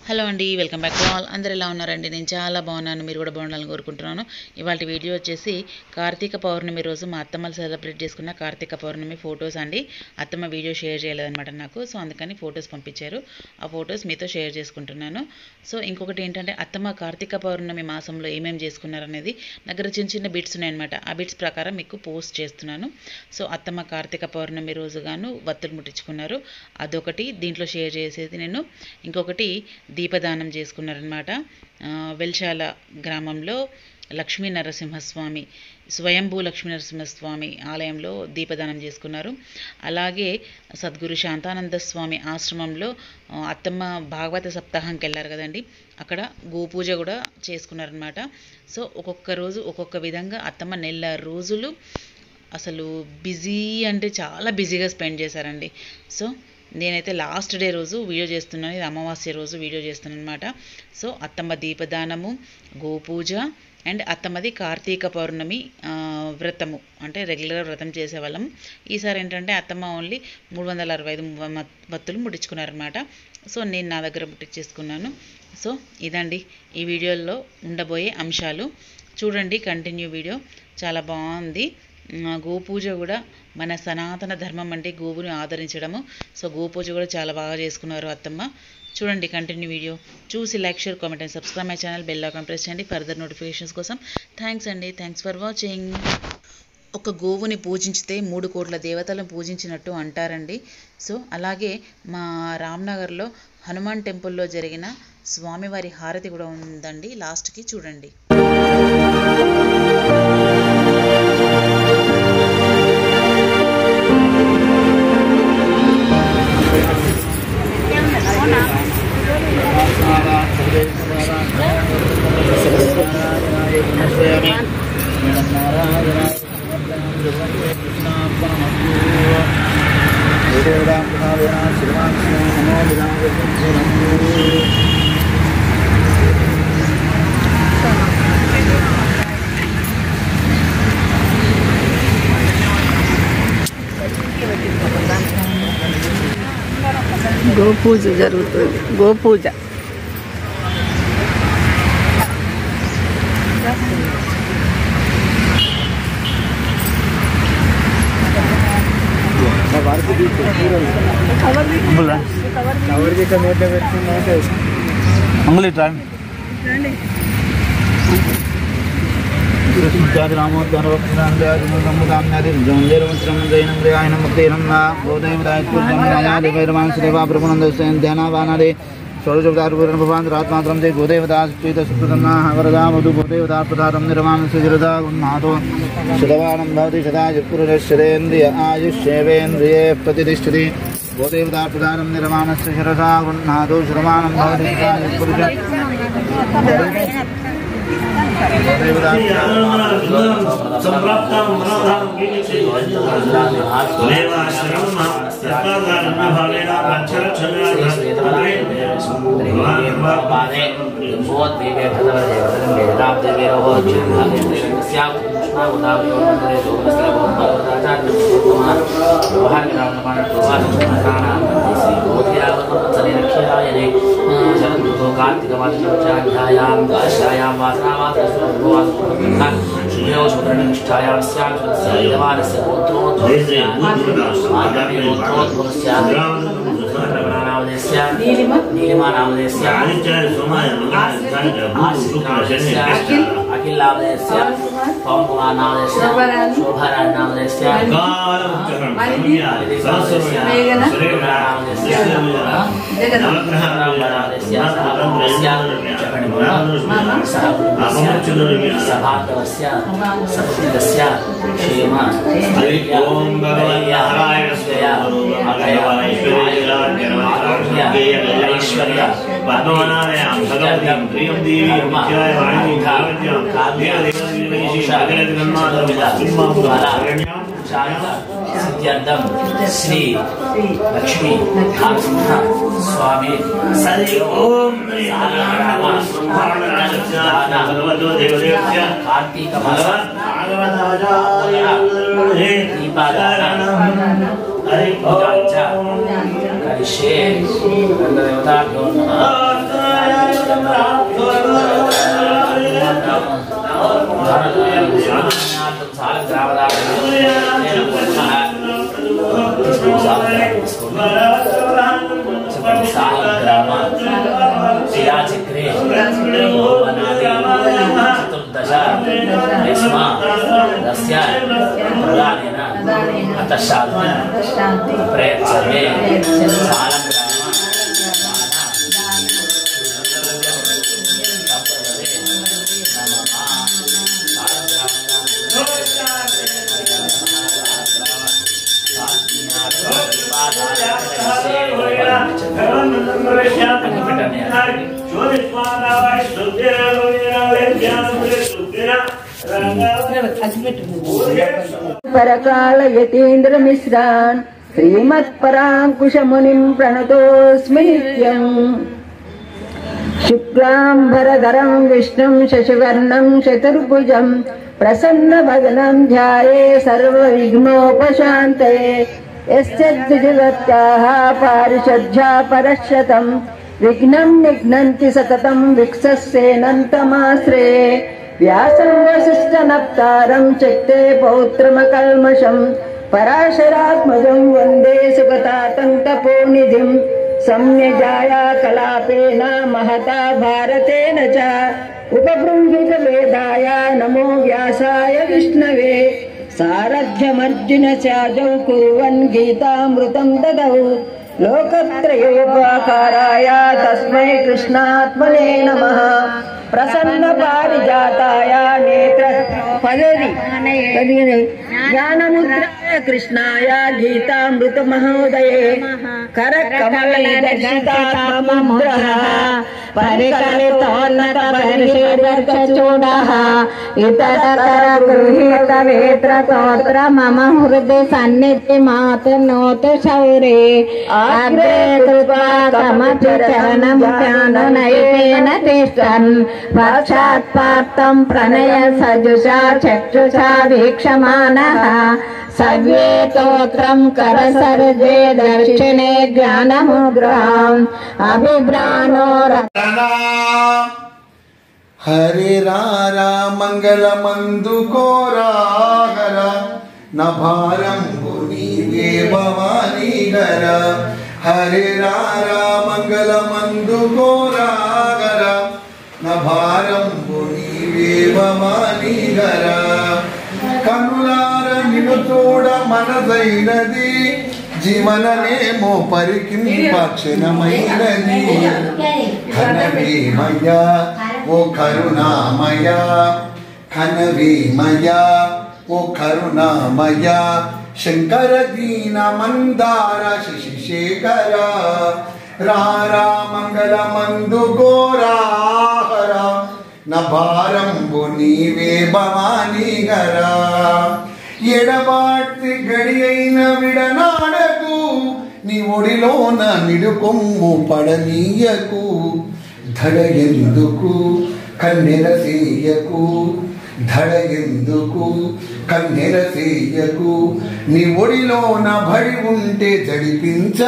Hello అండి, welcome back to all. అందరు ఎలా ఉన్నారండి? నేను చాలా బాగున్నాను, మీరు కూడా బాగుండాలని కోరుకుంటున్నాను. ఇవాళ వీడియో వచ్చేసి కార్తీక పౌర్ణమి రోజు మా అత్తమ్మలు సెలబ్రేట్ చేసుకున్న కార్తీక పౌర్ణమి ఫొటోస్ అండి. అత్తమ్మ వీడియో షేర్ చేయలేదన్నమాట నాకు, సో అందుకని ఫొటోస్ పంపించారు. ఆ ఫొటోస్ మీతో షేర్ చేసుకుంటున్నాను. సో ఇంకొకటి ఏంటంటే అత్తమ్మ కార్తీక పౌర్ణమి మాసంలో ఏమేమి చేసుకున్నారనేది దగ్గర చిన్న చిన్న బిట్స్ ఉన్నాయన్నమాట. ఆ బిట్స్ ప్రకారం మీకు పోస్ట్ చేస్తున్నాను. సో అత్తమ్మ కార్తీక పౌర్ణమి రోజుగాను వత్తులు ముట్టించుకున్నారు, అదొకటి దీంట్లో షేర్ చేసేది నేను. ఇంకొకటి దీపదానం చేసుకున్నారనమాట. వెల్శాల గ్రామంలో లక్ష్మీ నరసింహస్వామి, స్వయంభూ లక్ష్మీ నరసింహస్వామి ఆలయంలో దీపదానం చేసుకున్నారు. అలాగే సద్గురు శాంతానంద స్వామి ఆశ్రమంలో అత్తమ్మ భాగవత సప్తాహంకి వెళ్ళారు కదండి, అక్కడ గోపూజ కూడా చేసుకున్నారనమాట. సో ఒక్కొక్క రోజు ఒక్కొక్క విధంగా అత్తమ్మ నెల రోజులు అసలు బిజీ అంటే చాలా బిజీగా స్పెండ్ చేశారండి. సో నేనైతే లాస్ట్ డే రోజు వీడియో చేస్తున్నాను, ఇది అమావాస్య రోజు వీడియో చేస్తున్నాను అనమాట. సో అత్తమ్మ దీపదానము, గోపూజ అండ్ అత్తమ్మది కార్తీక పౌర్ణమి వ్రతము, అంటే రెగ్యులర్గా వ్రతం చేసేవాళ్ళం. ఈసారి ఏంటంటే అత్తమ్మ ఓన్లీ 365 వత్తులు ముట్టించుకున్నారనమాట. సో నేను నా దగ్గర ముట్టించేసుకున్నాను. సో ఇదండి ఈ వీడియోలో ఉండబోయే అంశాలు. చూడండి, కంటిన్యూ వీడియో చాలా బాగుంది. గోపూజ కూడా మన సనాతన ధర్మం అంటే గోవుని ఆదరించడము. సో గోపూజ కూడా చాలా బాగా చేసుకున్నారు అత్తమ్మ. చూడండి కంటిన్యూ వీడియో చూసి like, share, comment and subscribe my channel. Bell icon press చేయండి ఫర్దర్ నోటిఫికేషన్స్ కోసం. థ్యాంక్స్ అండి, థ్యాంక్స్ ఫర్ వాచింగ్. ఒక గోవుని పూజించితే 3 కోట్ల దేవతలను పూజించినట్టు అంటారండి. సో అలాగే మా రామ్నగర్లో హనుమాన్ టెంపుల్లో జరిగిన స్వామివారి హారతి కూడా ఉందండి, లాస్ట్కి చూడండి. గోపూజ జరుగుతుంది. గోపూజ षोडशोपचारपूर्णभवान् गोदेवदास्पीतसुप्रसन्नाः वरदा मधु गोदेवदाप्रदानं निर्माणस्य उन्नातो शतवानं भवति शतायुपुरुषेन्द्रिय आयुष्येवेन्द्रिये प्रतिष्ठति गोदेवदाप्रदानं निर्माणस्य शिरसा उन्नातो शतवानं भवति श्री लक्ष्मी नरसिंह स्वामी सरि ओम कार्तिक मास करिष्ये देवताभ्यो नमः। అంతఃశాంతి ప్రయత్సమే परकाल यतीन्द्र मिश्रान् श्रीमत्पराङ्कुश मुनिं प्रणतोऽस्मि नित्यम्। शुक्लाम्बरधरं विष्णुं शशिवर्णं चतुर्भुजं प्रसन्नवदनं ध्याये सर्वविघ्नोपशान्तये। यस्य द्विजगत्याः पारिषद्या परश्शतं विघ्नं निघ्नन्ति सततं विक्सस्येनन्तमाश्रये। व्यासं वसिष्ठनप्तारं चक्ते पौत्रमकल्मषं पराशरात्मजं वन्दे सुगतातं तपोनिधिं। सम्यजाया कलापेन महता भारतेन च उपबृंहितवेदाय नमो व्यासाय विष्णवे। सारथ्यमर्जुन चाजौ कुर्वन् गीतामृतं ददौ लोकत्रयोपकाराय तस्मै कृष्णात्मने नमः। प्रसन्न पारिजाताय नेत्र फलरि ज्ञानमुद्राय कृष्णाय गीतामृत महोदये। करकमलदर्शितात्ममुद्रः परिकलितोन्नत परिषेदर्चूडः इतरतर गृहीतवेत्रतोत्र मम हृदि सन्निधिमातनोतु शौरे। अग्रे कृत्वा कमपि चरणं ज्ञाननयनेन तिष्ठन् पश्चात्पातं प्रणय सजुषा चक्षुषा वीक्षमाणः। सव्येतोत्रं करसर्जे दक्षिणे ज्ञानमुद्राम् अभिभ्रानो हरे रारा मंगलमंदुकोरागर न भारं नीवे भवानी घर। हरे रारा मंगलमंदुकोरागर न भारं नीवे भवानी घर। कनुलार निनु तोड मनसैनदी जीवननेमो परिकिंपक्षणमैनदी। घनवीमया ओ करुणामया घनवीमया ओ करुणामया शंकर दीन मंदार शशिशेखर। रारा मंगल मंदु गोराहर न भारं नीवे भवानी घर। ఎడబాటి గడియైన విడనాడకు నీ ఒడిలోన నిడుకొమ్ము పడనీయకు। ధడ ఎందుకు కన్నెరసేయకు ధడ ఎందుకు కన్నెరసేయకు నీ ఒడిలోన భడి ఉంటే జడిపించ